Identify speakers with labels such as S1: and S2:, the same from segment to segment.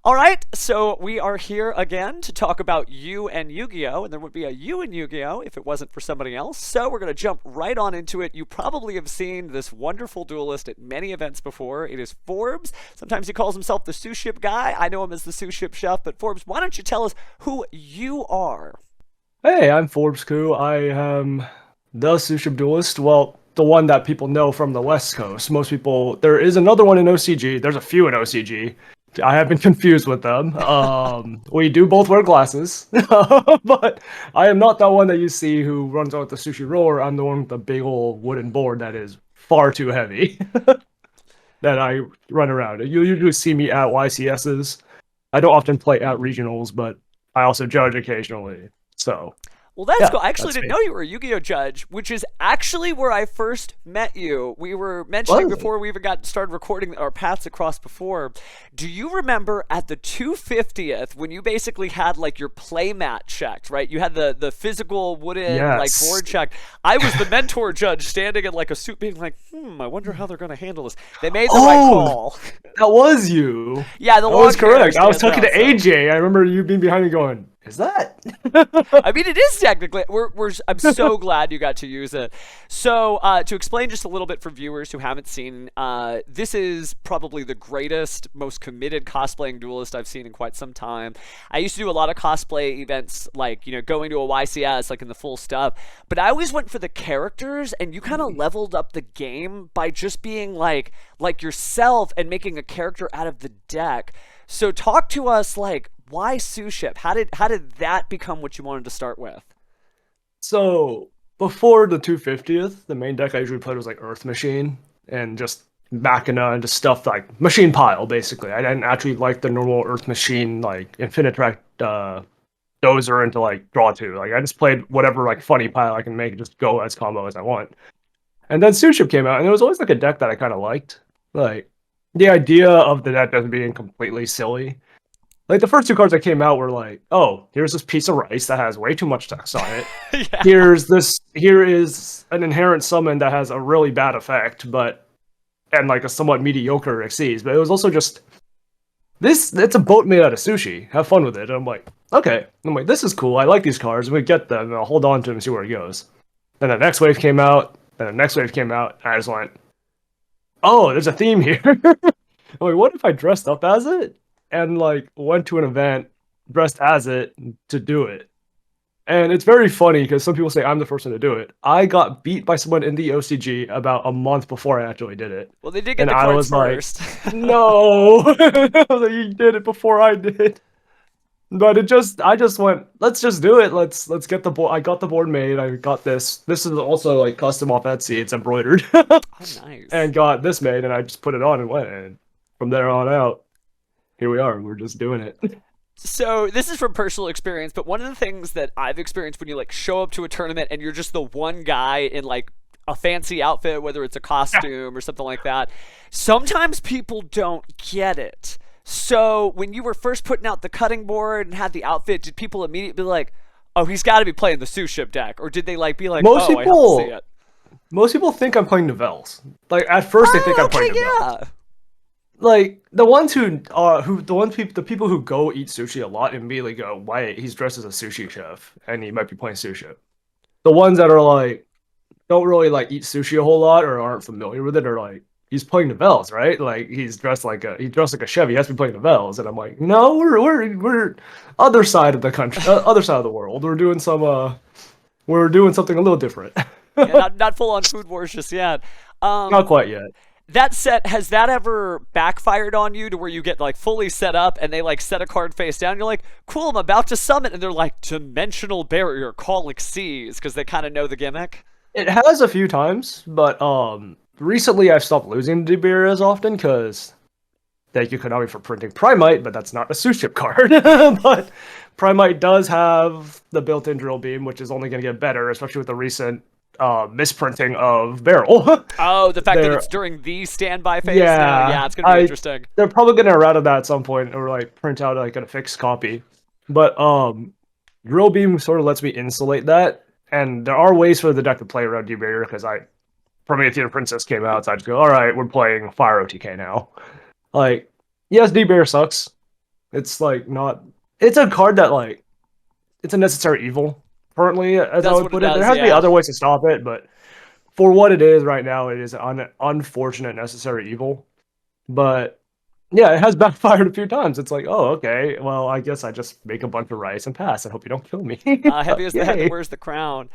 S1: All right, so we are here again to talk about you and Yu-Gi-Oh! And there would be a you and Yu-Gi-Oh! If it wasn't for somebody else. So we're going to jump right on into it. You probably have seen this wonderful duelist at many events before. It is Forbes. Sometimes he calls himself the Suship Guy. I know him as the Suship Chef. But Forbes, why don't you tell us who you are?
S2: Hey, I'm Forbes Koo. I am the Suship Duelist. Well, the one that people know from the West Coast. Most people, there is another one in OCG. There's a few in OCG. I have been confused with them. We do both wear glasses, but I am not that one that you see who runs out with the sushi roller. I'm the one with the big old wooden board that is far too heavy that I run around. You usually see me at YCSs. I don't often play at regionals, but I also judge occasionally. So
S1: Well, that's
S2: yeah,
S1: cool. I actually
S2: that's
S1: didn't
S2: me.
S1: know you were a Yu-Gi-Oh judge, which is actually where I first met you. We were mentioning
S2: Was it?
S1: before we even got started recording our paths across before. Do you remember at the 250th when you basically had like your playmat checked, right? You had the physical wooden like
S2: Yes.
S1: board checked. I was the mentor judge standing in like a suit being like, I wonder how they're going to handle this. They made the right
S2: Oh,
S1: call.
S2: that was you.
S1: Yeah, the
S2: That
S1: long
S2: was
S1: hair
S2: correct. I was
S1: stands
S2: talking
S1: out,
S2: to
S1: so.
S2: AJ. I remember you being behind me going, "Is that?"
S1: I mean, it is technically. I'm so glad you got to use it. So, to explain just a little bit for viewers who haven't seen, this is probably the greatest, most committed cosplaying duelist I've seen in quite some time. I used to do a lot of cosplay events, like, going to a YCS, like in the full stuff. But I always went for the characters, and you kind of leveled up the game by just being like yourself and making a character out of the deck. So, talk to us, like, why Suship? How did that become what you wanted to start with?
S2: So before the 250th, the main deck I usually played was like Earth Machine and just Machina and just stuff like Machine Pile, basically. I didn't actually like the normal Earth Machine, like Infinitrack Dozer into like Draw 2. Like I just played whatever like funny pile I can make, just go as combo as I want. And then Suship came out, and it was always like a deck that I kind of liked. Like the idea of the deck just being completely silly. Like the first two cards that came out were like, oh, here's this piece of rice that has way too much text on it.
S1: Yeah.
S2: Here is an inherent summon that has a really bad effect, but and like a somewhat mediocre exceeds. But it was also just this. It's a boat made out of sushi. Have fun with it. And I'm like, okay. I'm like, this is cool. I like these cards. We get them. And I'll hold on to them and see where it goes. Then the next wave came out. Then the next wave came out. And I just went, oh, there's a theme here. I'm like, what if I dressed up as it and like went to an event dressed as it to do it? And it's very funny because some people say I'm the first one to do it. I got beat by someone in the OCG about a month before I actually did it.
S1: Well, they did get
S2: And
S1: the
S2: I
S1: cards
S2: was like,
S1: first.
S2: no, you did it before I did. But I just went, let's just do it. Let's get the board. I got the board made. I got this. This is also like custom off Etsy. It's embroidered.
S1: Oh, nice.
S2: And got this made, and I just put it on and went. And from there on out, here we are. We're just doing it.
S1: So this is from personal experience, but one of the things that I've experienced when you like show up to a tournament and you're just the one guy in like a fancy outfit, whether it's a costume or something like that, sometimes people don't get it. So when you were first putting out the cutting board and had the outfit, did people immediately be like, "Oh, he's got to be playing the Suship deck," or did they like be like,
S2: Most
S1: "Oh, I have to see
S2: people,
S1: it"?
S2: most people think I'm playing novels. Like at first, they think
S1: Oh,
S2: I'm
S1: okay,
S2: playing novels.
S1: yeah.
S2: Like the ones who the ones people the people who go eat sushi a lot immediately go, wait, he's dressed as a sushi chef and he might be playing sushi. The ones that are like don't really like eat sushi a whole lot or aren't familiar with it are like he's playing novels, right? Like he's dressed like a chef. He has to be playing novels, and I'm like, no, we're other side of the country, other side of the world. We're doing something a little different.
S1: Yeah, not full on food wars just yet.
S2: Not
S1: Um,
S2: quite yet.
S1: that set, has that ever backfired on you to where you get like fully set up and they like set a card face down? You're like, cool, I'm about to summon, and they're like, dimensional barrier, call Xyz, because they kind of know the gimmick.
S2: It has a few times, but recently I've stopped losing to DBR as often because thank you Konami for printing Primite, but that's not a Suship card. But Primite does have the built-in drill beam, which is only going to get better, especially with the recent misprinting of Barrel.
S1: Oh, the fact that
S2: they're
S1: it's during the standby phase now,
S2: yeah,
S1: yeah, it's gonna be
S2: I
S1: interesting.
S2: they're probably going to errata that at some point or like print out like a fixed copy. But drill beam sort of lets me insulate that, and there are ways for the deck to play around DBR because Promethean Princess came out, so I just go, all right, we're playing Fire OTK now. Like, yes, D-Bear sucks. It's like not. It's a card that like it's a necessary evil currently, as I
S1: That's
S2: would
S1: what it
S2: put it. There
S1: does,
S2: has to be
S1: yeah.
S2: other ways to stop it, but for what it is right now, it is an unfortunate necessary evil. But yeah, it has backfired a few times. It's like, oh, okay, well, I guess I just make a bunch of rice and pass and hope you don't kill me.
S1: Heavy as the head that
S2: Yay.
S1: wears the crown.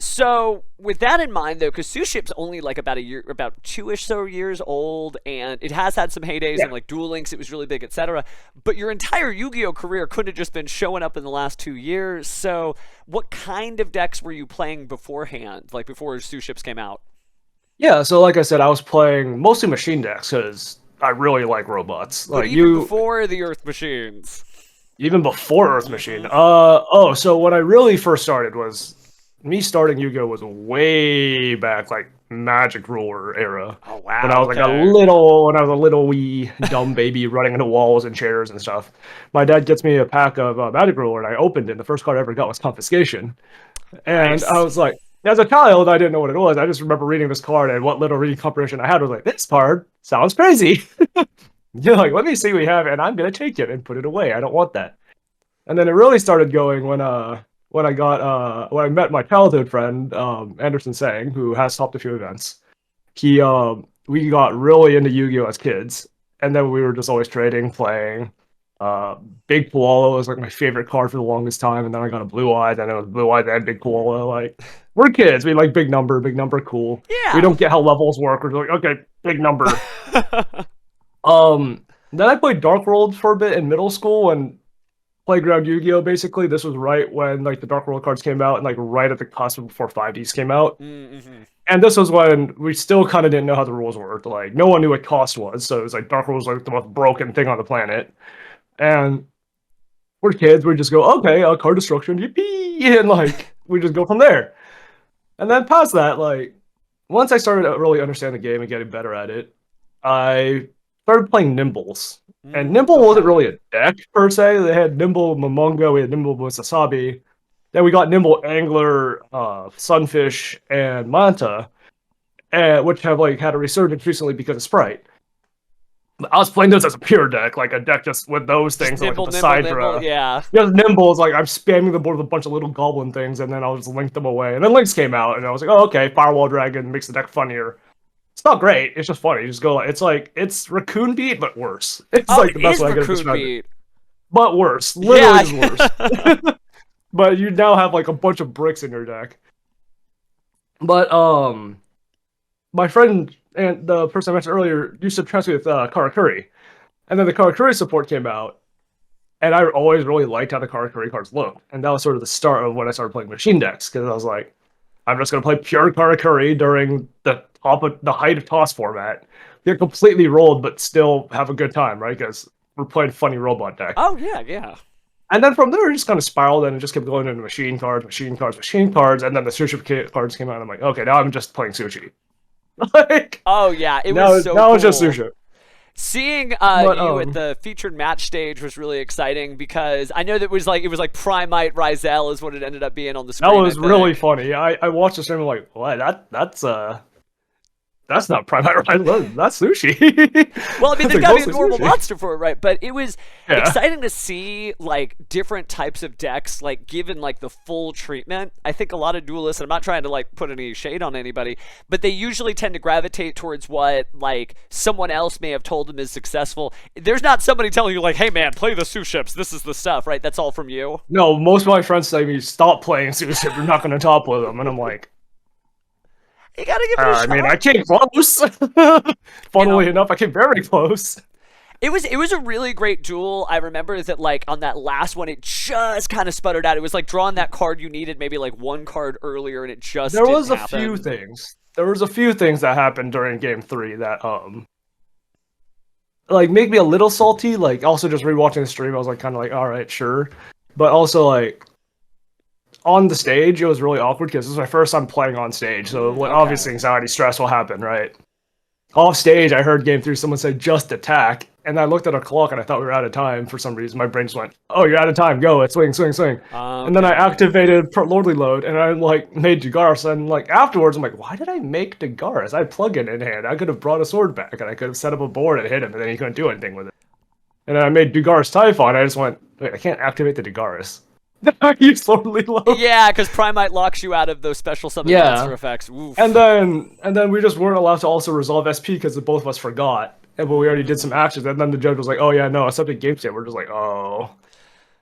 S1: So, with that in mind, though, because Suship's only like about a year, about 2-ish so years old, and it has had some heydays
S2: Yeah.
S1: and like Duel Links, it was really big, etc. But your entire Yu-Gi-Oh career couldn't have just been showing up in the last 2 years. So, what kind of decks were you playing beforehand, like before Suships came out?
S2: Yeah, so like I said, I was playing mostly machine decks because I really like robots.
S1: But
S2: Like
S1: even
S2: you,
S1: before the Earth Machines.
S2: even before Earth Machine.
S1: Mm-hmm.
S2: Oh, so when I really first started was me starting Yu-Gi-Oh was way back, like Magic Ruler era.
S1: Oh
S2: When I
S1: wow,
S2: was like
S1: okay.
S2: when I was a little wee dumb baby running into walls and chairs and stuff. My dad gets me a pack of Magic Ruler, and I opened it. And the first card I ever got was Confiscation, and I
S1: Nice.
S2: was like, as a child, I didn't know what it was. I just remember reading this card, and what little reading comprehension I had was like, this card sounds crazy. You're like, let me see what we have, and I'm gonna take it and put it away. I don't want that. And then it really started going when I met my childhood friend Anderson Sang, who has topped a few events. He We got really into Yu-Gi-Oh as kids, and then we were just always trading, playing. Uh, Big Koala was like my favorite card for the longest time, and then I got a Blue Eye, then it was Blue Eye, then Big Koala. Like we're kids, we like big number, cool. We
S1: Yeah.
S2: don't get how levels work. We're like, okay, big number. Then I played Dark World for a bit in middle school and Playground Yu-Gi-Oh! Basically, this was right when like the Dark World cards came out, and like right at the cusp before 5Ds came out.
S1: Mm-hmm.
S2: And this was when we still kind of didn't know how the rules worked. Like no one knew what cost was, so it was like Dark World was like the most broken thing on the planet. And we're kids, we just go, okay, card destruction, yippee, and like we just go from there. And then past that, like once I started to really understand the game and getting better at it, I started playing Nimbles. And Nimble wasn't
S1: Okay.
S2: really a deck per se. They had Nimble Momongo, we had Nimble Musasabi. Then we got Nimble Angler, Sunfish, and Manta, which have like had a resurgence recently because of Sprite. I was playing those as a pure deck, like a deck just with those
S1: Just
S2: things, and like
S1: nimble,
S2: with the
S1: nimble, nimble.
S2: Sidra.
S1: Yeah.
S2: Just Nimbles, like I'm spamming the board with a bunch of little goblin things, and then I'll just link them away. And then Links came out, and I was like, oh, okay, Firewall Dragon makes the deck funnier. It's not great, it's just funny. You just go like, it's Raccoon Beat, but worse. It's
S1: Oh,
S2: like
S1: it
S2: the best
S1: is
S2: way I could have
S1: Raccoon
S2: described it.
S1: Beat.
S2: But worse. Literally just worse.
S1: Yeah.
S2: But you now have like a bunch of bricks in your deck. But my friend and the person I mentioned earlier used to trust me with Karakuri. And then the Karakuri support came out, and I always really liked how the Karakuri cards looked. And that was sort of the start of when I started playing machine decks, because I was like, I'm just gonna play pure Karakuri during the height of toss format. Get completely rolled, but still have a good time, right? Because we're playing funny robot deck.
S1: Oh yeah, yeah.
S2: And then from there, it just kind of spiraled and it just kept going into machine cards, machine cards, machine cards. And then the Suship cards came out. And I'm like, okay, now I'm just playing sushi. Like,
S1: Oh yeah, it was so
S2: now it's just
S1: cool.
S2: sushi.
S1: Seeing
S2: But
S1: you at the featured match stage was really exciting because I know that it was like Primite Rizel is what it ended up being on the
S2: that
S1: screen. I
S2: was really
S1: think.
S2: funny. I watched the stream and I'm like, what? That's not Prime Rice. That's sushi.
S1: Well, I mean,
S2: That's
S1: there's
S2: like
S1: got to be a
S2: mostly
S1: normal
S2: sushi.
S1: monster for it, right? But it was
S2: Yeah.
S1: exciting to see like different types of decks, like given like the full treatment. I think a lot of duelists, and I'm not trying to like put any shade on anybody, but they usually tend to gravitate towards what like someone else may have told them is successful. There's not somebody telling you like, "Hey, man, play the Suships. This is the stuff," right? That's all from you.
S2: No, most of my friends say me stop playing sushi. You're not going to top with them, and I'm like,
S1: You gotta give it a
S2: I mean, I
S1: shot.
S2: came close.
S1: You know,
S2: Funnily enough, I came very close.
S1: it was a really great duel. I remember that like on that last one, it just kind of sputtered out. It was like drawing that card you needed maybe like one card earlier, and it just
S2: There
S1: didn't
S2: was a few
S1: happen.
S2: things. There was a few things that happened during game three that like make me a little salty. Like also just rewatching the stream, I was like kind of like, all right, sure. But also like on the stage, it was really awkward because this was my first time playing on stage. So when
S1: Okay.
S2: obviously anxiety, stress will happen, right? Off stage, I heard game three, someone say just attack. And I looked at a clock and I thought we were out of time for some reason. My brain just went, oh, you're out of time. Go. It's swing, swing, swing. And then I
S1: Okay.
S2: activated Lordly Load and I like made Dagaris. And like afterwards, I'm like, why did I make Dagaris? I had plug in hand. I could have brought a sword back and I could have set up a board and hit him and then he couldn't do anything with it. And then I made Dugaris Typhon. I just went, wait, I can't activate the Dugaris. I use slowly low.
S1: Yeah, because Primite locks you out of those special summon monster effects. Oof.
S2: And then we just weren't allowed to also resolve SP because the both of us forgot. And but we already did some actions, and then the judge was like, "Oh yeah, no, accepted game state." We're just like, "Oh."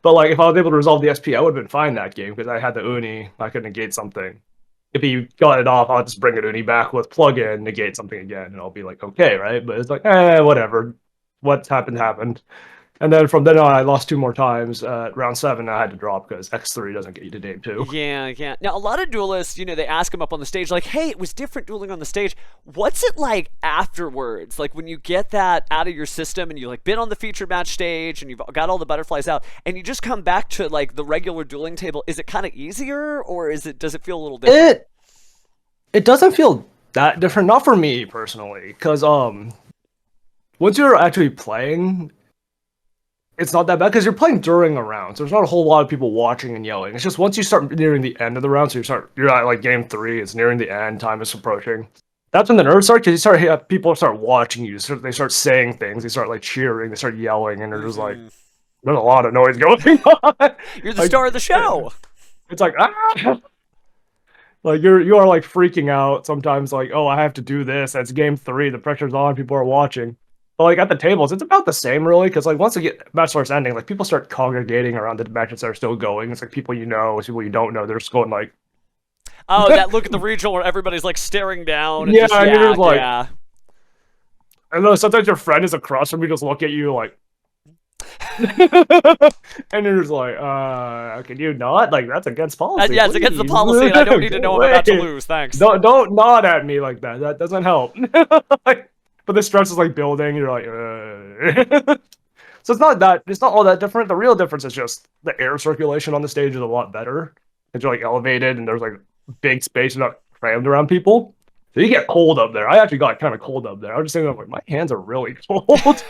S2: But like, if I was able to resolve the SP, I would have been fine that game because I had the Uni. I could negate something. If he got it off, I'll just bring an Uni back with plug-in, negate something again, and I'll be like, okay, right? But it's like, whatever. What happened happened. And then from then on, I lost 2 more times. Round 7, I had to drop because X3 doesn't get you to Dame 2.
S1: Yeah, yeah. Now, a lot of duelists, you know, they ask them up on the stage, like, hey, it was different dueling on the stage. What's it like afterwards? Like, when you get that out of your system and you, like, been on the featured match stage and you've got all the butterflies out and you just come back to, like, the regular dueling table, is it kind of easier or does it feel a little different?
S2: It doesn't feel that different. Not for me, personally. Because, once you're actually playing, it's not that bad because you're playing during a round, so there's not a whole lot of people watching and yelling. It's just once you start nearing the end of the round, so you're at like game 3, it's nearing the end, time is approaching. That's when the nerves start because people start watching you. So they start saying things, they start like cheering, they start yelling, and they're just like, there's a lot of noise going on.
S1: You're the star of the show.
S2: It's like like you are like freaking out sometimes. Like, oh, I have to do this. It's game 3, the pressure's on, people are watching. But like at the tables, it's about the same really, because like once the match starts ending, like people start congregating around the matches that are still going. It's like people you know, it's people you don't know. They're just going like,
S1: oh, that look at the regional where everybody's like staring down. And
S2: yeah,
S1: just,
S2: and you're just like,
S1: yeah.
S2: I know sometimes your friend is across from you, just look at you like, and you're just like, can you not? Like that's against policy.
S1: Yeah, it's against the policy, and I don't need to know I'm about to lose. Thanks.
S2: Don't nod at me like that. That doesn't help. Like, but the stress is like building. You're like, so it's not all that different. The real difference is just the air circulation on the stage is a lot better. Because you're like elevated and there's like big space, you're not crammed around people. So you get cold up there. I actually got kind of cold up there. I was just thinking, like, my hands are really cold.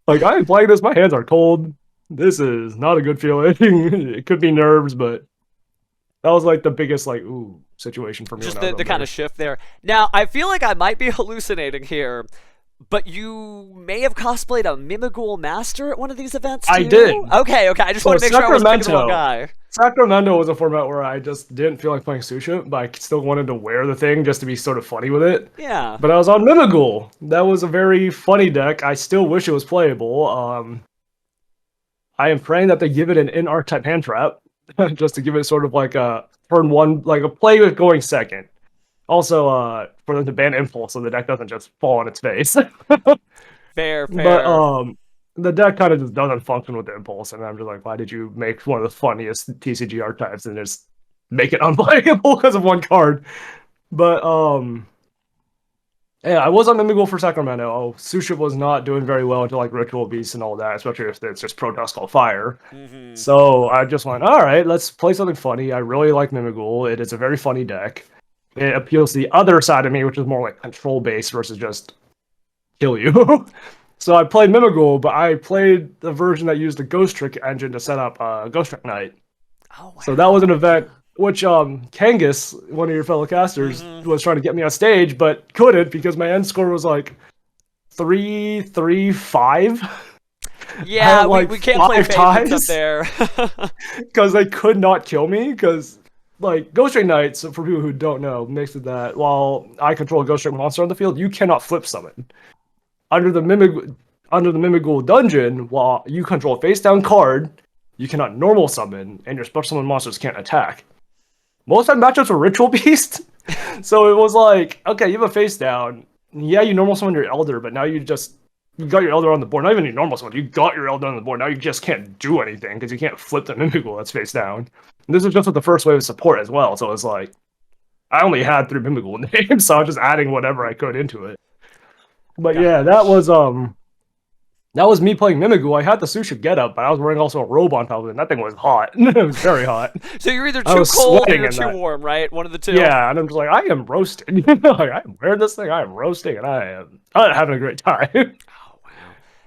S2: Like, I am playing this, my hands are cold. This is not a good feeling. It could be nerves, but that was like the biggest like situation for me.
S1: Just the kind of shift there. Now, I feel like I might be hallucinating here, but you may have cosplayed a Mimighoul Master at one of these events too?
S2: I did.
S1: Okay. I just want to make sure I was picking the wrong guy.
S2: Sacramento was a format where I just didn't feel like playing Suship, but I still wanted to wear the thing just to be sort of funny with it.
S1: Yeah.
S2: But I was on Mimighoul. That was a very funny deck. I still wish it was playable. I am praying that they give it an in-art type hand trap. Just to give it sort of like a turn 1, like a play with going second. Also, for them to ban Impulse so the deck doesn't just fall on its face.
S1: Fair.
S2: But the deck kind of just doesn't function with the Impulse, and I'm just like, why did you make one of the funniest TCG archetypes and just make it unplayable because of one card? But yeah, I was on Mimighoul for Sacramento. Oh, Suship was not doing very well until like Ritual Beast and all that, especially if it's just Protest Called Fire. So I just went, all right, let's play something funny. I really like Mimighoul. It is a very funny deck. It appeals to the other side of me, which is more like control-based versus just kill you. So I played Mimighoul, but I played the version that used the Ghost Trick engine to set up Ghost Trick Night. Oh, wow. So that was an event which Kangas, one of your fellow casters, was trying to get me on stage, but couldn't because my end score was like 3-3-5.
S1: Yeah, we can't play favorites up there.
S2: Because they could not kill me, because like Ghost Trick Knights, for people who don't know, makes it that while I control a Ghost Trick monster on the field, you cannot flip summon. Under the Mimighoul dungeon, while you control a face down card, you cannot normal summon, and your special summon monsters can't attack. Most of the matchups were Ritual Beast, so it was like, okay, you have a face down. Yeah, you normal summon your Elder, but now you got your Elder on the board. Not even your normal summon, you got your Elder on the board. Now you just can't do anything because you can't flip the Mimighoul that's face down. And this is just with the first wave of support as well, so it's like, I only had 3 Mimighoul names, so I was just adding whatever I could into it. But yeah, that was me playing Mimighoul. I had the Suship getup, but I was wearing also a robe on top of it, and that thing was hot. It was very hot.
S1: So you're either too cold or you're too warm, right? One of the two.
S2: Yeah, and I'm just like, I am roasting. Like, I'm wearing this thing, I am roasting, and I'm having a great time.
S1: Oh, wow.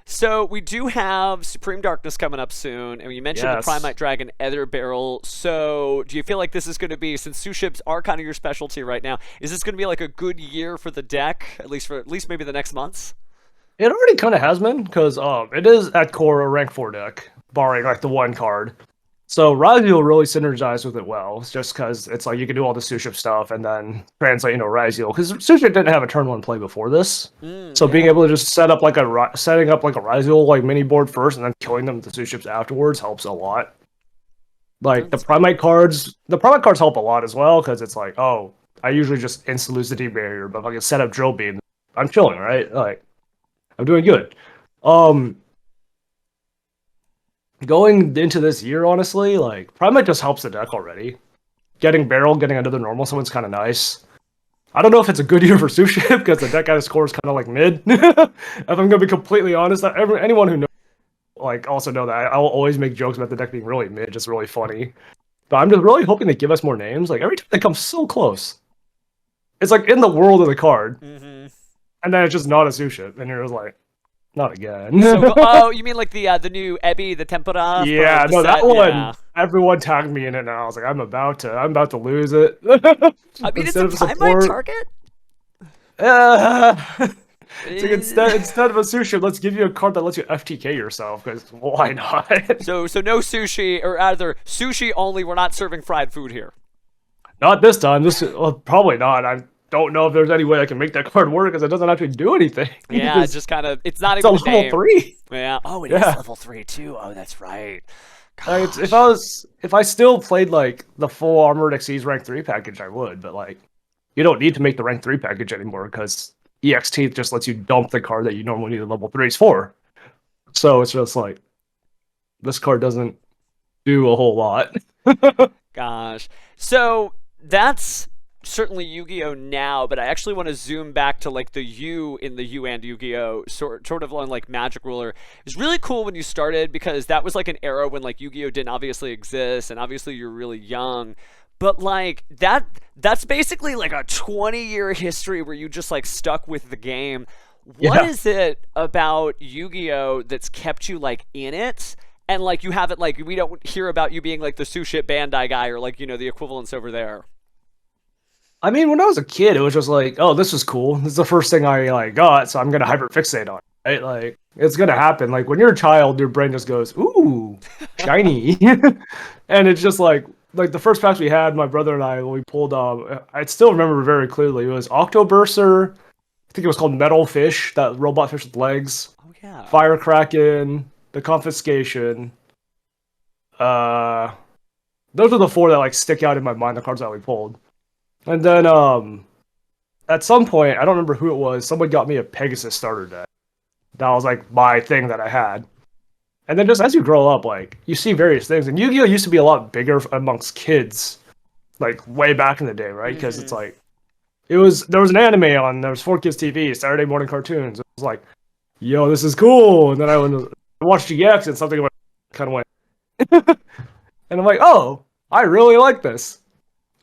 S1: So we do have Supreme Darkness coming up soon, and you mentioned the Primite Dragon Ether Barrel. So do you feel like this is going to be, since Suships are kind of your specialty right now, is this going to be like a good year for the deck, at least maybe the next months?
S2: It already kind of has been, because it is at core a rank 4 deck, barring like the one card. So Raziel really synergized with it well, just because it's like you can do all the Suship stuff and then translate into Raziel. Because Suship didn't have a turn 1 play before this. So being
S1: Yeah.
S2: able to just setting up like a Raziel like mini board first and then killing them with the Suships afterwards helps a lot. Like the Primate cards help a lot as well, because it's like, oh, I usually just insta lose the D barrier, but if I can set up Drill Beam, I'm chilling, right? Like I'm doing good. Um, Going into this year, honestly, like Primate just helps the deck already. Getting Barrel, getting another normal someone's kind of nice. I don't know if it's a good year for Sushi because the deck at its core is kind of like mid. If I'm gonna be completely honest, anyone who knows, like, also know that I will always make jokes about the deck being really mid, just really funny. But I'm just really hoping they give us more names. Like every time they come so close, it's like in the world of the card, and then it's just not a Sushi, and you're just like, not again.
S1: Oh, you mean like the new Ebi, the tempura?
S2: Yeah, no, that
S1: set?
S2: one.
S1: Yeah.
S2: Everyone tagged me in it, and I was like, I'm about to lose it.
S1: I mean, it's
S2: Instead
S1: a
S2: of
S1: Primate
S2: support,
S1: target.
S2: it's like instead of a sushi, let's give you a card that lets you FTK yourself. Because why not?
S1: So no sushi, or either sushi only. We're not serving fried food here.
S2: Not this time. Well, probably not. I don't know if there's any way I can make that card work because it doesn't actually do anything.
S1: Yeah, it's just kind of. It's not
S2: It's a
S1: even the
S2: level
S1: name.
S2: 3.
S1: Yeah. Oh, it is level 3 too. Oh, that's right.
S2: Like, if I still played like the full Armored Xyz rank 3 package, I would. But like, you don't need to make the rank 3 package anymore because EXT just lets you dump the card that you normally need the level 3s for. So it's just like, this card doesn't do a whole lot.
S1: Gosh. So that's certainly Yu-Gi-Oh now, but I actually want to zoom back to like the U in the U and Yu-Gi-Oh, sort of on like Magic Ruler. It was really cool when you started because that was like an era when like Yu-Gi-Oh didn't obviously exist, and obviously you're really young. But like that's basically like a 20-year history where you just like stuck with the game. What is it about Yu-Gi-Oh that's kept you like in it? And like you haven't, like, we don't hear about you being like the Suship Bandai guy or like, the equivalents over there.
S2: I mean, when I was a kid, it was just like, oh, this is cool. This is the first thing I like got, so I'm gonna hyperfixate on it, right? Like, it's gonna happen. Like when you're a child, your brain just goes, ooh, shiny, and it's just like the first packs we had, my brother and I, when we pulled, I still remember very clearly. It was Octoburster. I think it was called Metal Fish, that robot fish with legs.
S1: Oh yeah.
S2: Fire Kraken, the Confiscation. Those are the 4 that like stick out in my mind. The cards that we pulled. And then at some point, I don't remember who it was, someone got me a Pegasus starter deck. That was like my thing that I had. And then just as you grow up, like you see various things. And Yu-Gi-Oh used to be a lot bigger amongst kids, like way back in the day, right? Because it's like there was an anime on, there was 4Kids TV, Saturday morning cartoons. It was like, yo, this is cool. And then I watched GX and something kind of went, and I'm like, oh, I really like this.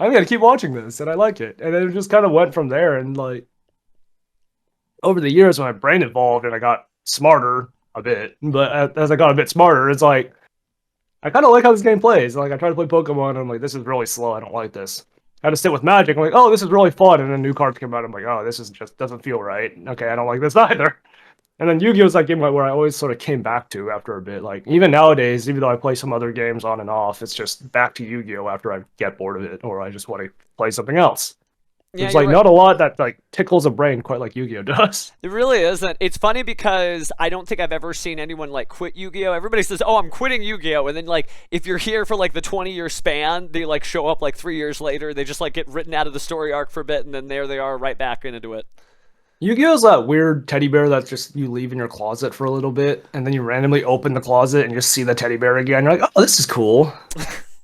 S2: I'm gonna keep watching this, and I like it. And then it just kind of went from there. And like over the years, when my brain evolved and I got smarter a bit, but as I got a bit smarter, it's like I kind of like how this game plays. Like I try to play Pokemon, and I'm like, this is really slow. I don't like this. I had to sit with Magic. I'm like, oh, this is really fun. And then new cards came out. I'm like, oh, this is just doesn't feel right. Okay, I don't like this either. And then Yu-Gi-Oh is that game where I always sort of came back to after a bit. Like even nowadays, even though I play some other games on and off, it's just back to Yu-Gi-Oh after I get bored of it or I just want to play something else.
S1: Yeah,
S2: There's like not a lot that like tickles a brain quite like Yu-Gi-Oh does.
S1: It really isn't. It's funny because I don't think I've ever seen anyone like quit Yu-Gi-Oh. Everybody says, "Oh, I'm quitting Yu-Gi-Oh," and then like if you're here for like the 20-year span, they like show up like 3 years later. They just like get written out of the story arc for a bit, and then there they are, right back into it.
S2: Yu-Gi-Oh's that weird teddy bear that just you leave in your closet for a little bit, and then you randomly open the closet and you just see the teddy bear again. You're like, oh, this is cool.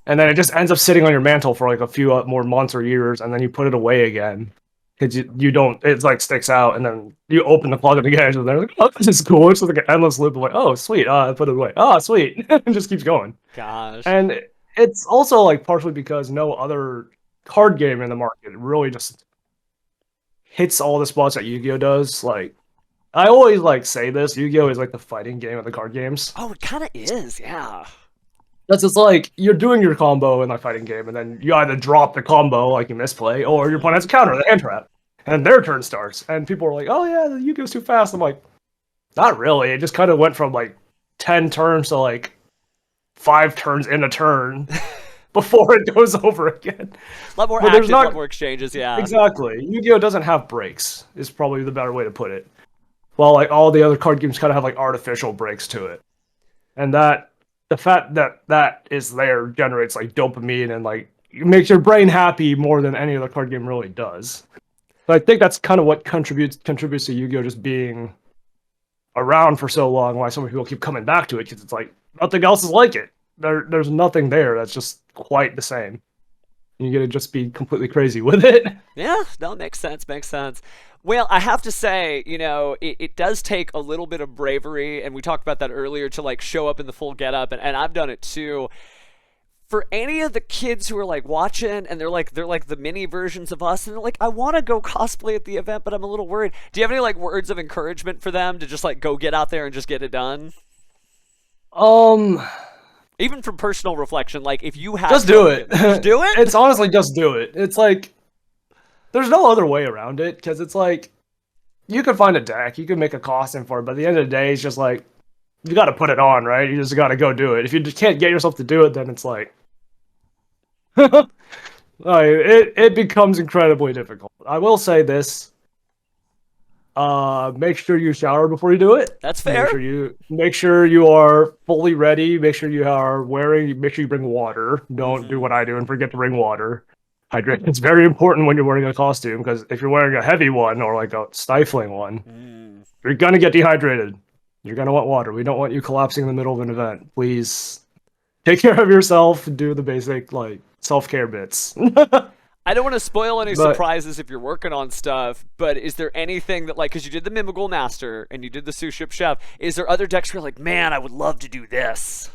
S2: And then it just ends up sitting on your mantle for like a few more months or years, and then you put it away again. Because you don't, it's like sticks out, and then you open the closet again, and they're like, oh, this is cool. It's like an endless loop of like, oh, sweet, I put it away. Oh, sweet. It just keeps going.
S1: Gosh.
S2: And it's also like partially because no other card game in the market really just hits all the spots that Yu-Gi-Oh does. Like, I always like say this, Yu-Gi-Oh is like the fighting game of the card games.
S1: Oh, it kind of is, yeah.
S2: That's just like you're doing your combo in the fighting game, and then you either drop the combo like you misplay, or your opponent has a counter, the hand trap, and their turn starts, and people are like, "Oh yeah, the Yu-Gi-Oh's too fast." I'm like, Not really. It just kind of went from like 10 turns to like 5 turns in a turn before it goes over again.
S1: A lot more
S2: But
S1: active,
S2: there's
S1: a lot
S2: not
S1: more exchanges. Yeah.
S2: exactly. Yu-Gi-Oh doesn't have breaks. Is probably the better way to put it. While like all the other card games kind of have like artificial breaks to it, and that the fact that that is there generates like dopamine and like it makes your brain happy more than any other card game really does. So I think that's kind of what contributes to Yu-Gi-Oh just being around for so long. Why so many people keep coming back to it because it's like nothing else is like it. There's nothing there that's just quite the same. You get to just be completely crazy with it.
S1: Yeah, no, it makes sense, makes sense. Well, I have to say, it does take a little bit of bravery, and we talked about that earlier, to like show up in the full getup, and I've done it too. For any of the kids who are like watching and they're like the mini versions of us, and they're like, I want to go cosplay at the event, but I'm a little worried. Do you have any like words of encouragement for them to just like go get out there and just get it done?
S2: Um,
S1: Even from personal reflection, like if you have
S2: just do it.
S1: just do it.
S2: It's honestly just do it. It's like there's no other way around it because it's like you can find a deck, you can make a costume for it, but at the end of the day, it's just like you got to put it on, right? You just got to go do it. If you just can't get yourself to do it, then it's like, it becomes incredibly difficult. I will say this: make sure you shower before you do it.
S1: That's fair.
S2: Make sure you are fully ready. Make sure you are wearing. Make sure you bring water. Don't do what I do and forget to bring water. Hydrate. It's very important when you're wearing a costume because if you're wearing a heavy one or like a stifling one, you're gonna get dehydrated. You're gonna want water. We don't want you collapsing in the middle of an event. Please take care of yourself. Do the basic like self-care bits.
S1: I don't want to spoil any
S2: But-
S1: surprises if you're working on stuff, but is there anything that, like, because you did the Mimighoul Master and you did the Suship Chef, is there other decks where you're like, man, I would love to do this?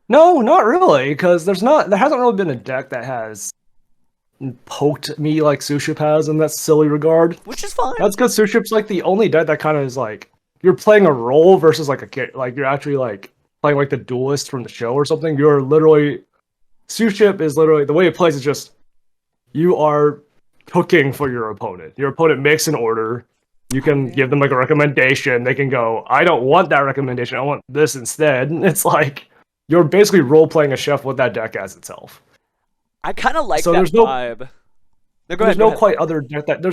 S2: No, not really, because there hasn't really been a deck that has poked me like Suship has in that silly regard.
S1: Which is fine.
S2: That's because Suship's like the only deck that kind of is like you're playing a role versus like you're actually like playing like the duelist from the show or something. You're literally Suship is literally the way it plays is just you are cooking for your opponent. Your opponent makes an order. You can give them like a recommendation. They can go, I don't want that recommendation. I want this instead. It's like you're basically role playing a chef with that deck as itself.
S1: I kind of like
S2: So
S1: that
S2: there's no-
S1: vibe. No,
S2: There's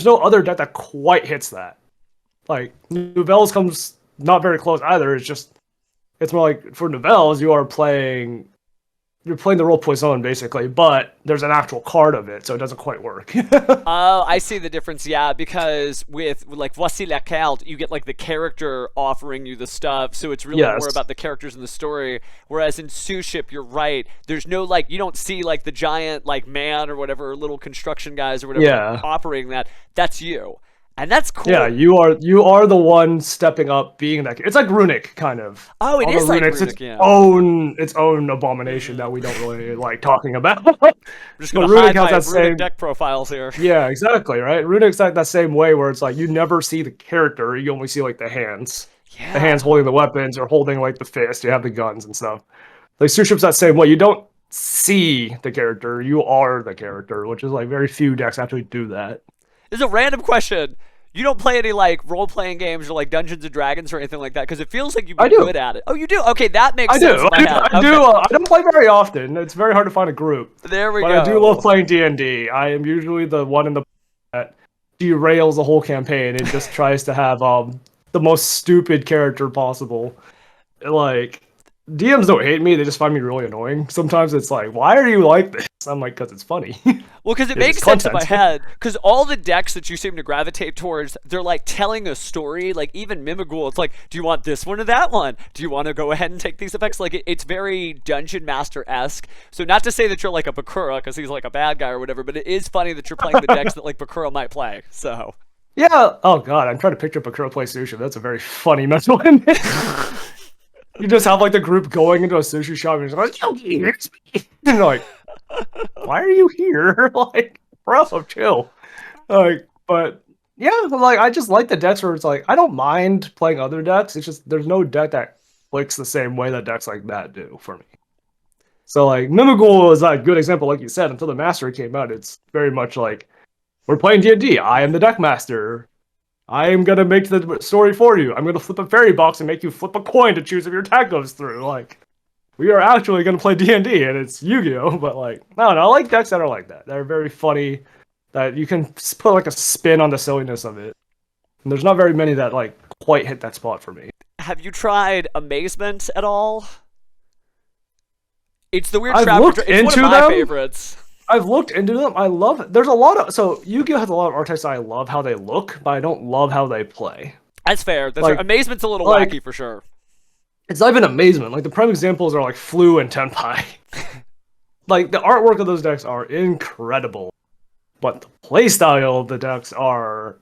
S2: no other deck that quite hits that. Like Nouvelles comes not very close either. It's more like for Nouvelles you're playing the role Poison basically, but there's an actual card of it, so it doesn't quite work.
S1: Oh, I see the difference. Yeah, because with like Voici la carte, you get like the character offering you the stuff, so it's really
S2: Yes.
S1: more about the characters in the story. Whereas in Suship, you're right. There's no like you don't see like the giant like man or whatever or little construction guys or whatever
S2: Yeah.
S1: operating that. That's you, and that's cool.
S2: Yeah, you are the one stepping up, being that. It's like Runic, kind of.
S1: Oh, it
S2: Although
S1: is like
S2: Runic's
S1: Runic,
S2: its own abomination that we don't really like talking about.
S1: I'm just gonna
S2: But Runic
S1: hide
S2: has
S1: my
S2: that
S1: Runic
S2: same-
S1: deck profiles here.
S2: Yeah, exactly, right? Runic's like that same way where it's like you never see the character, you only see like the hands.
S1: Yeah.
S2: The hands holding the weapons or holding like the fist, you have the guns and stuff. Like Suship's that same way. You don't see the character, you are the character, which is like very few decks actually do that.
S1: This is a random question. You don't play any like role-playing games or like Dungeons and Dragons or anything like that because it feels like you'd be
S2: I do.
S1: good at it. Oh, you do? Okay, that makes
S2: I
S1: sense.
S2: do.
S1: in my head.
S2: I do.
S1: Okay.
S2: I don't play very often. It's very hard to find a group.
S1: There we
S2: But
S1: go.
S2: I do love playing D&D. I am usually the one in the that derails the whole campaign and just tries to have the most stupid character possible. Like DMs don't hate me; they just find me really annoying. Sometimes it's like, "Why are you like this?" I'm like, "Cause it's funny."
S1: Well, because it
S2: It's
S1: makes sense in my
S2: content.
S1: head. Because all the decks that you seem to gravitate towards, they're like telling a story. Like even Mimighoul, it's like, do you want this one or that one? Do you want to go ahead and take these effects? Like it's very Dungeon Master-esque. So not to say that you're like a Bakura because he's like a bad guy or whatever, but it is funny that you're playing the decks that like Bakura might play. So
S2: Yeah. Oh god, I'm trying to picture Bakura play sushi. That's a very funny mental image. You just have like the group going into a sushi shop and it's like, Yogi, here's me. And you're like, why are you here? Like, bro, chill. Like, but yeah, like I just like the decks where it's like I don't mind playing other decks. It's just there's no deck that clicks the same way that decks like that do for me. So like Mimighoul is a good example, like you said. Until the Master came out, it's very much like we're playing D&D. I am the deck master. I'm gonna make the story for you. I'm gonna flip a fairy box and make you flip a coin to choose if your attack goes through. Like, we are actually gonna play D&D, and it's Yu-Gi-Oh! But like, I don't know. I like decks that are like that. They're very funny. That you can put like a spin on the silliness of it. And there's not very many that like quite hit that spot for me.
S1: Have you tried Amazement at all? It's the weird
S2: I've
S1: trap.
S2: looked
S1: It's one
S2: into
S1: of my
S2: them.
S1: favorites.
S2: I've looked into them. I love it. There's a lot of Yu-Gi-Oh has a lot of archetypes I love how they look, but I don't love how they play.
S1: That's fair.
S2: Like-
S1: Amazement's a little
S2: like-
S1: wacky for sure.
S2: It's not even Amazement. Like the prime examples are like Flu and Tenpai. Like the artwork of those decks are incredible, but the playstyle of the decks are.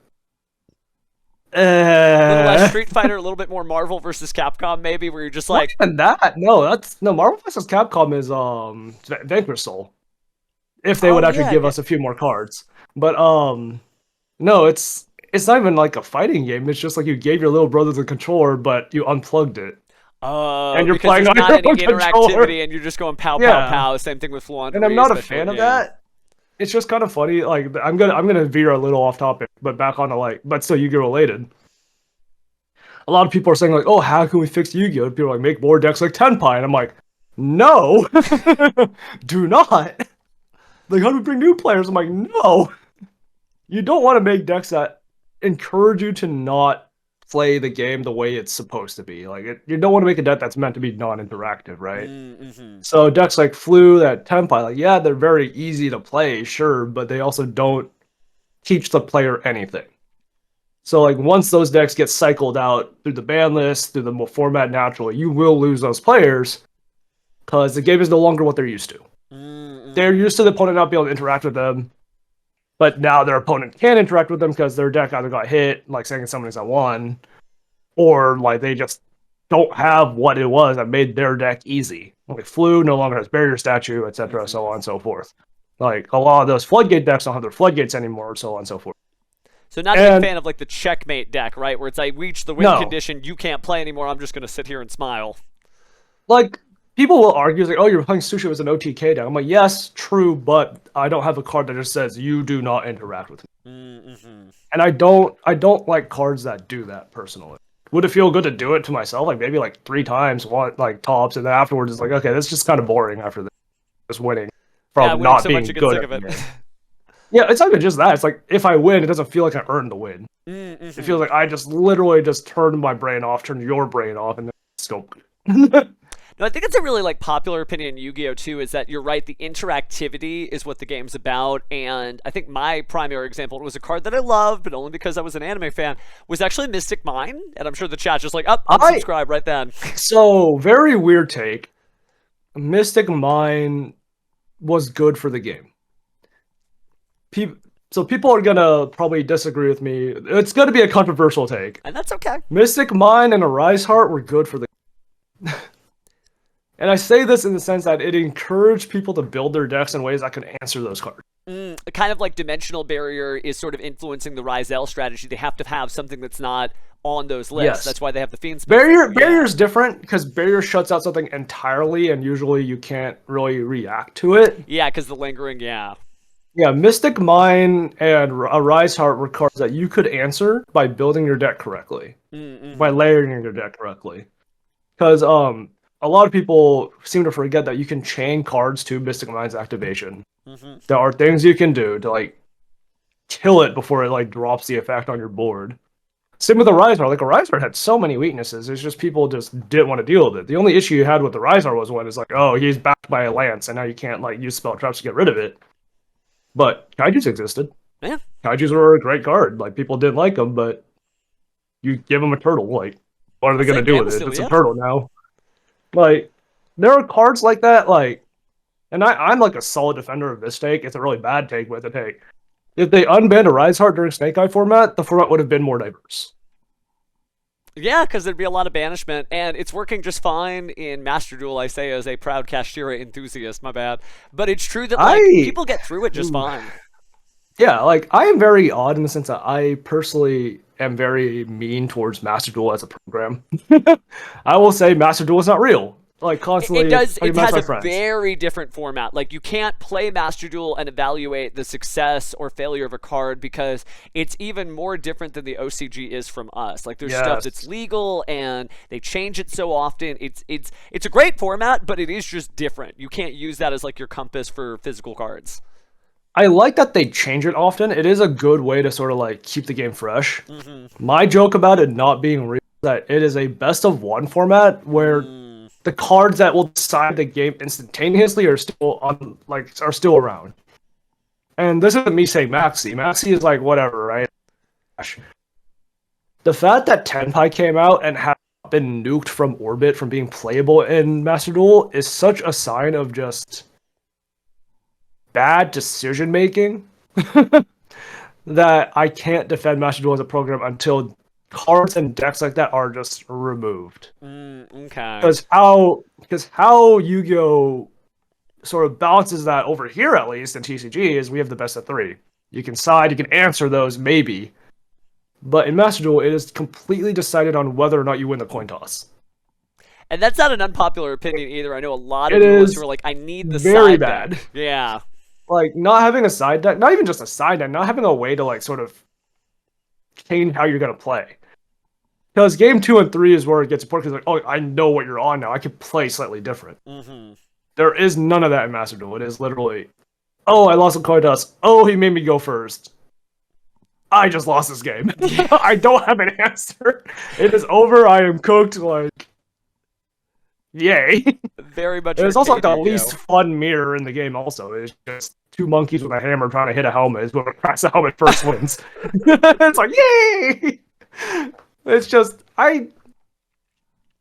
S1: A little less Street Fighter, a little bit more Marvel versus Capcom, maybe, where you're just like,
S2: And that no Marvel vs. Capcom is Vanquish Soul. If they would actually give us a few more cards, but no, it's not even like a fighting game. It's just like you gave your little brother the controller, but you unplugged it. And you're
S1: because
S2: playing
S1: there's
S2: on
S1: not
S2: your
S1: any
S2: own controller.
S1: interactivity, and you're just going pow,
S2: Yeah.
S1: pow, pow. Same thing with Fluent.
S2: And I'm not a fan of that. It's just kind of funny. Like I'm gonna veer a little off topic, but back on but still Yu-Gi-Oh related. A lot of people are saying like, oh, how can we fix Yu-Gi-Oh? People are like, make more decks like Tenpai, and I'm like, no, do not. Like, how do we bring new players? I'm like, no. You don't want to make decks that encourage you to not play the game the way it's supposed to be. Like, you don't want to make a deck that's meant to be non-interactive, right?
S1: Mm-hmm.
S2: So decks like Flu, that Tenpai, like, yeah, they're very easy to play, sure, but they also don't teach the player anything. So, like, once those decks get cycled out through the ban list, through the format naturally, you will lose those players because the game is no longer what they're used to.
S1: Mm-hmm.
S2: They're used to the opponent not being able to interact with them, but now their opponent can interact with them because their deck either got hit, like second summonings at 1, or like they just don't have what it was that made their deck easy. Like Flu no longer has barrier statue, etc., so on and so forth. Like a lot of those floodgate decks don't have their floodgates anymore, so on and so forth.
S1: So not a big fan of like the checkmate deck, right? Where it's like reach the win condition, you can't play anymore. I'm just gonna sit here and smile.
S2: Like people will argue like, oh, you're playing Sushi as an OTK deck. I'm like, yes, true, but I don't have a card that just says you do not interact with me.
S1: Mm-hmm.
S2: And I don't like cards that do that personally. Would it feel good to do it to myself? Like maybe like 3 times, one like tops, and then afterwards it's like, okay, that's just kind of boring after this, just winning from not being good at it. Yeah, it's not even just that. It's like if I win, it doesn't feel like I earned the win.
S1: Mm-hmm.
S2: It feels like I just literally just turned my brain off, turned your brain off, and then scope.
S1: No, I think it's a really like popular opinion in Yu-Gi-Oh too, is that you're right, the interactivity is what the game's about, and I think my primary example, it was a card that I loved, but only because I was an anime fan, was actually Mystic Mine, and I'm sure the chat's just like, unsubscribe right then.
S2: So, very weird take. Mystic Mine was good for the game. So people are gonna probably disagree with me. It's gonna be a controversial take.
S1: And that's okay.
S2: Mystic Mine and Arise Heart were good for the game. And I say this in the sense that it encouraged people to build their decks in ways that could answer those cards.
S1: Kind of like Dimensional Barrier is sort of influencing the Rizal strategy. They have to have something that's not on those lists. Yes. That's why they have the Fiend Spell.
S2: Barrier's different because Barrier shuts out something entirely, and usually you can't really react to it.
S1: Yeah, because the lingering, yeah.
S2: Yeah, Mystic Mine and Arise Heart were cards that you could answer by building your deck correctly, by layering your deck correctly. Because a lot of people seem to forget that you can chain cards to Mystic Mine's activation. There are things you can do to like kill it before it like drops the effect on your board. Same with the Arise Heart. Like Arise Heart had so many weaknesses. It's just people just didn't want to deal with it. The only issue you had with the Arise Heart was when it's like, oh, he's backed by a lance, and now you can't like use spell traps to get rid of it. But Kaijus existed.
S1: Yeah.
S2: Kaijus were a great card. Like, people didn't like them, but you give them a turtle. Like, what are they going to do with it? It's a turtle now. Like, there are cards like that, like, and I'm like a solid defender of this take. It's a really bad take, but the take. If they unbanned a Rise Heart during Snake Eye format, the format would have been more diverse.
S1: Yeah, because there'd be a lot of banishment, and it's working just fine in Master Duel, I say, as a proud Kashtira enthusiast, my bad. But it's true that like, people get through it just fine.
S2: Yeah, like, I am very odd in the sense that I personally am very mean towards Master Duel as a program. I will say Master Duel is not real. like
S1: It
S2: constantly.
S1: does.
S2: I can
S1: It
S2: match
S1: has
S2: my
S1: a
S2: friends.
S1: very different format. Like you can't play Master Duel and evaluate the success or failure of a card because it's even more different than the OCG is from us. Like there's stuff that's
S2: Yes.
S1: legal and they change it so often. It's a great format, but it is just different. You can't use that as like your compass for physical cards.
S2: I like that they change it often. It is a good way to sort of like keep the game fresh. My joke about it not being real is that it is a best of one format where the cards that will decide the game instantaneously are still on are still around. And this isn't me saying Maxi. Maxi is like whatever, right? The fact that Tenpai came out and had been nuked from orbit from being playable in Master Duel is such a sign of just bad decision making that I can't defend Master Duel as a program until cards and decks like that are just removed.
S1: Okay.
S2: Because how Yu-Gi-Oh sort of balances that over here, at least in TCG, is we have the best of three. You can side, you can answer those maybe, but in Master Duel it is completely decided on whether or not you win the coin toss.
S1: And that's not an unpopular opinion either. I know a lot of
S2: It
S1: duelists who
S2: is
S1: are like, I need the
S2: very
S1: side
S2: bad.
S1: deck. Yeah.
S2: Like not having a side deck, not even just a side deck, not having a way to like sort of change how you're gonna play. Because game 2 and 3 is where it gets important. Because like, oh, I know what you're on now. I can play slightly different. There is none of that in Master Duel. It is literally, oh, I lost a coin toss. Oh, he made me go first. I just lost this game. I don't have an answer. It is over. I am cooked. Like, yay.
S1: Very much.
S2: It's also like the
S1: arcade
S2: least
S1: Yu-Gi-Oh.
S2: fun mirror in the game. Also, it's just two monkeys with a hammer trying to hit a helmet. Is whoever cracks the helmet first wins. It's like yay. It's just I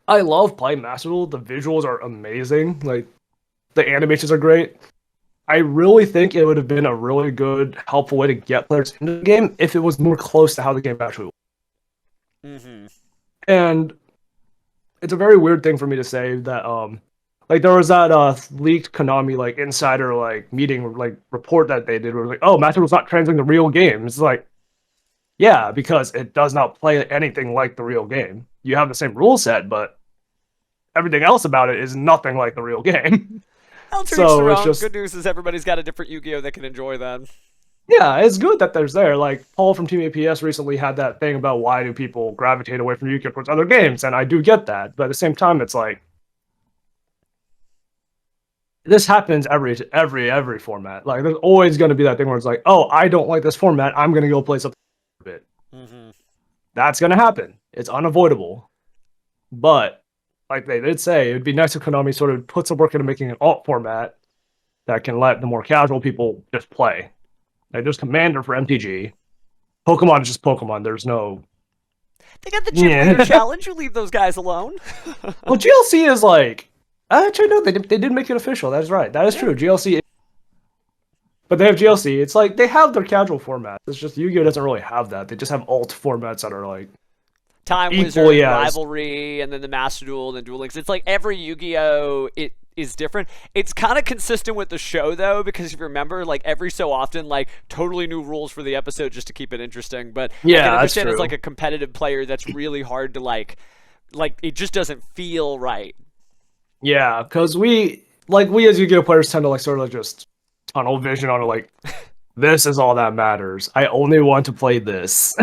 S2: love playing Master Duel. The visuals are amazing. Like the animations are great. I really think it would have been a really good, helpful way to get players into the game if it was more close to how the game actually was. And it's a very weird thing for me to say that like there was that leaked Konami like insider like meeting like report that they did where it was like, oh, Master Duel's not translating the real game. It's like, yeah, because it does not play anything like the real game. You have the same rule set, but everything else about it is nothing like the real game.
S1: Well, to each
S2: So
S1: their
S2: it's
S1: own.
S2: just,
S1: Good news is everybody's got a different Yu-Gi-Oh they can enjoy then.
S2: yeah, it's good that there's there. Like Paul from Team APS recently had that thing about why do people gravitate away from Yu-Gi-Oh towards other games, and I do get that. But at the same time, it's like this happens every format. Like there's always going to be that thing where it's like, oh, I don't like this format. I'm going to go play something a bit. That's going to happen. It's unavoidable. But like they did say, it'd be nice if Konami sort of put some work into making an alt format that can let the more casual people just play. Like there's Commander for MTG. Pokemon is just Pokemon. There's no.
S1: They got the Gym Leader Challenge. You leave those guys alone.
S2: Well, GLC is like. Actually, no, they did make it official. That's right. That is true. GLC. But they have GLC. It's like they have their casual formats. It's just Yu-Gi-Oh doesn't really have that. They just have alt formats that are like
S1: Time
S2: equally
S1: Wizard,
S2: as
S1: Rivalry, and then the Master Duel, and then Duel Links. It's like every Yu-Gi-Oh! It is different. It's kind of consistent with the show, though, because if you remember, like, every so often, like, totally new rules for the episode just to keep it interesting. But
S2: yeah,
S1: I can
S2: that's
S1: understand
S2: true.
S1: as, like, a competitive player, that's really hard to, like, it just doesn't feel right.
S2: Yeah, because we as Yu-Gi-Oh players tend to like sort of just tunnel vision on it, like this is all that matters. I only want to play this.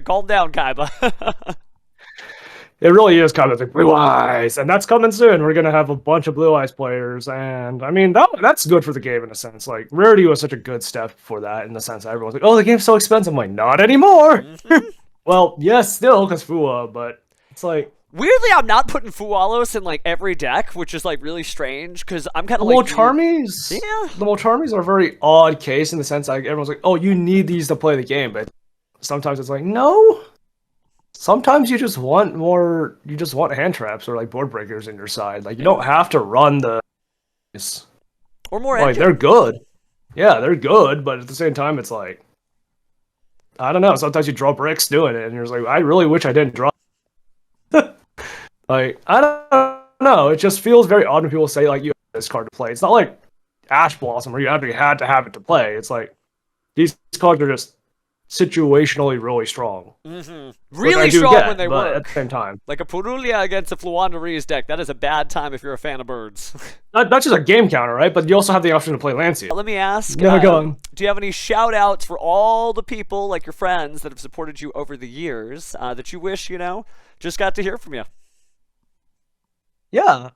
S1: Calm down, Kaiba.
S2: It really is kind of like Blue Eyes, and that's coming soon. We're gonna have a bunch of Blue Eyes players, and I mean that's good for the game in a sense. Like Rarity was such a good step for that in the sense that everyone's like, oh, the game's so expensive. I'm like, not anymore. Well, yes, still because Fua, but it's like.
S1: Weirdly, I'm not putting Fualos in like every deck, which is like really strange because I'm kind of like
S2: Molcharmies.
S1: Yeah,
S2: the Molcharmies are a very odd case in the sense like everyone's like, oh, you need these to play the game, but sometimes it's like, no. Sometimes you just want more. You just want hand traps or like board breakers in your side. Like you don't have to run the.
S1: Or more.
S2: Like they're good. Yeah, they're good, but at the same time, it's like. I don't know. Sometimes you draw bricks doing it, and you're just like, I really wish I didn't draw. Like, I don't know. It just feels very odd when people say, like, you have this card to play. It's not like Ash Blossom where you actually had to have it to play. It's like, these cards are just situationally really strong.
S1: Really strong when they
S2: but
S1: work.
S2: at the same time.
S1: Like a Purulia against a Fluandaree's deck, that is a bad time if you're a fan of birds.
S2: Not just a game counter, right? But you also have the option to play Lancia.
S1: Let me ask,
S2: No, go on.
S1: do you have any shout outs for all the people, like your friends, that have supported you over the years that you wish, just got to hear from you?
S2: Yeah.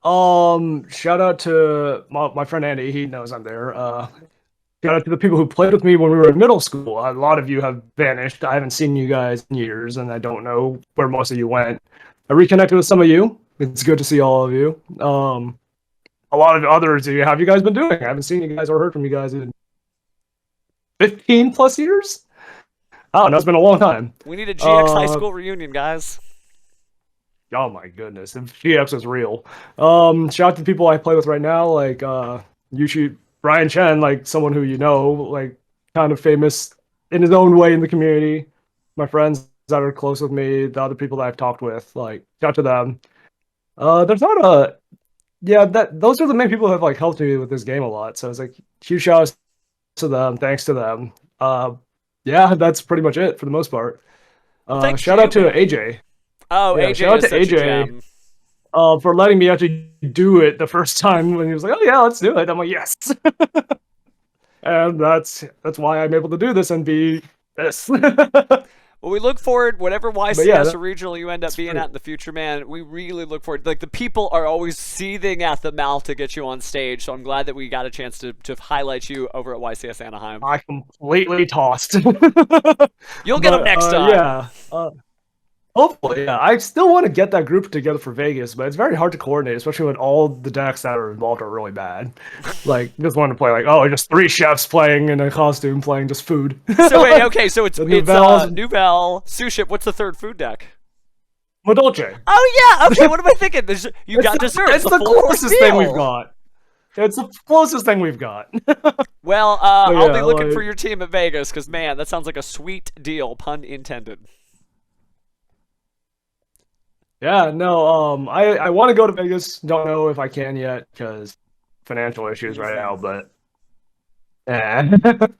S2: Shout out to my friend Andy. He knows I'm there. Shout out to the people who played with me when we were in middle school. A lot of you have vanished. I haven't seen you guys in years, and I don't know where most of you went. I reconnected with some of you. It's good to see all of you. A lot of others, how have you guys been doing? I haven't seen you guys or heard from you guys in 15 plus years. I don't know. It's been a long time.
S1: We need a GX high school reunion, guys.
S2: Oh my goodness, if GX is real. Shout out to the people I play with right now, like YouTube, Brian Chen, like someone who like kind of famous in his own way in the community. My friends that are close with me, the other people that I've talked with, like shout out to them. There's not a those are the main people who have like helped me with this game a lot. So it's like huge shout outs to them, thanks to them. Yeah, that's pretty much it for the most part. Shout out to AJ.
S1: Oh,
S2: yeah,
S1: AJ
S2: shout out
S1: is
S2: to
S1: such a gem.
S2: for letting me actually do it the first time when he was like, "Oh yeah, let's do it." I'm like, "Yes," and that's why I'm able to do this and be this.
S1: Well, we look forward, whatever YCS
S2: yeah,
S1: or regional you end up being at in the future, man, we really look forward. Like, the people are always seething at the mouth to get you on stage, so I'm glad that we got a chance to highlight you over at YCS Anaheim.
S2: I completely tossed.
S1: You'll get them next time.
S2: Yeah. Hopefully, yeah. I still want to get that group together for Vegas, but it's very hard to coordinate, especially when all the decks that are involved are really bad. Like, just want to play just 3 chefs playing in a costume, playing just food.
S1: So wait, okay, so it's
S2: Nouvelle,
S1: Suship. What's the third food deck?
S2: Modolce.
S1: Oh yeah, okay. What am I thinking? You got dessert.
S2: It's the closest thing we've got. It's the closest thing we've got.
S1: Well, I'll be looking for your team at Vegas because, man, that sounds like a sweet deal, pun intended.
S2: Yeah, no, I want to go to Vegas. Don't know if I can yet because financial issues right now, but but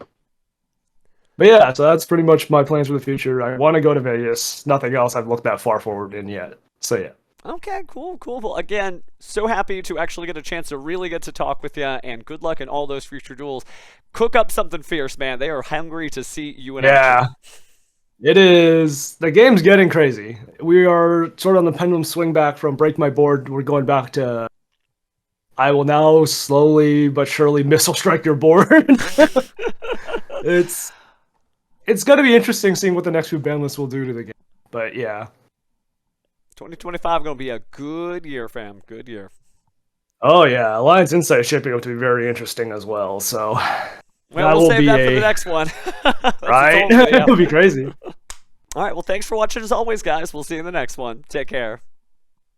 S2: yeah, so that's pretty much my plans for the future. I want to go to Vegas. Nothing else I've looked that far forward in yet. So yeah.
S1: Okay, cool. Well, again, so happy to actually get a chance to really get to talk with you, and good luck in all those future duels. Cook up something fierce, man. They are hungry to see you in action.
S2: It is. The game's getting crazy. We are sort of on the pendulum swing back from break my board. We're going back to I will now slowly but surely missile strike your board. It's going to be interesting seeing what the next few ban lists will do to the game. But yeah.
S1: 2025 going to be a good year, fam. Good year.
S2: Oh yeah, Alliance Insight shipping will be very interesting as well. So
S1: well, we'll save that for the next one.
S2: Right? It'll be crazy.
S1: All right. Well, thanks for watching as always, guys. We'll see you in the next one. Take care.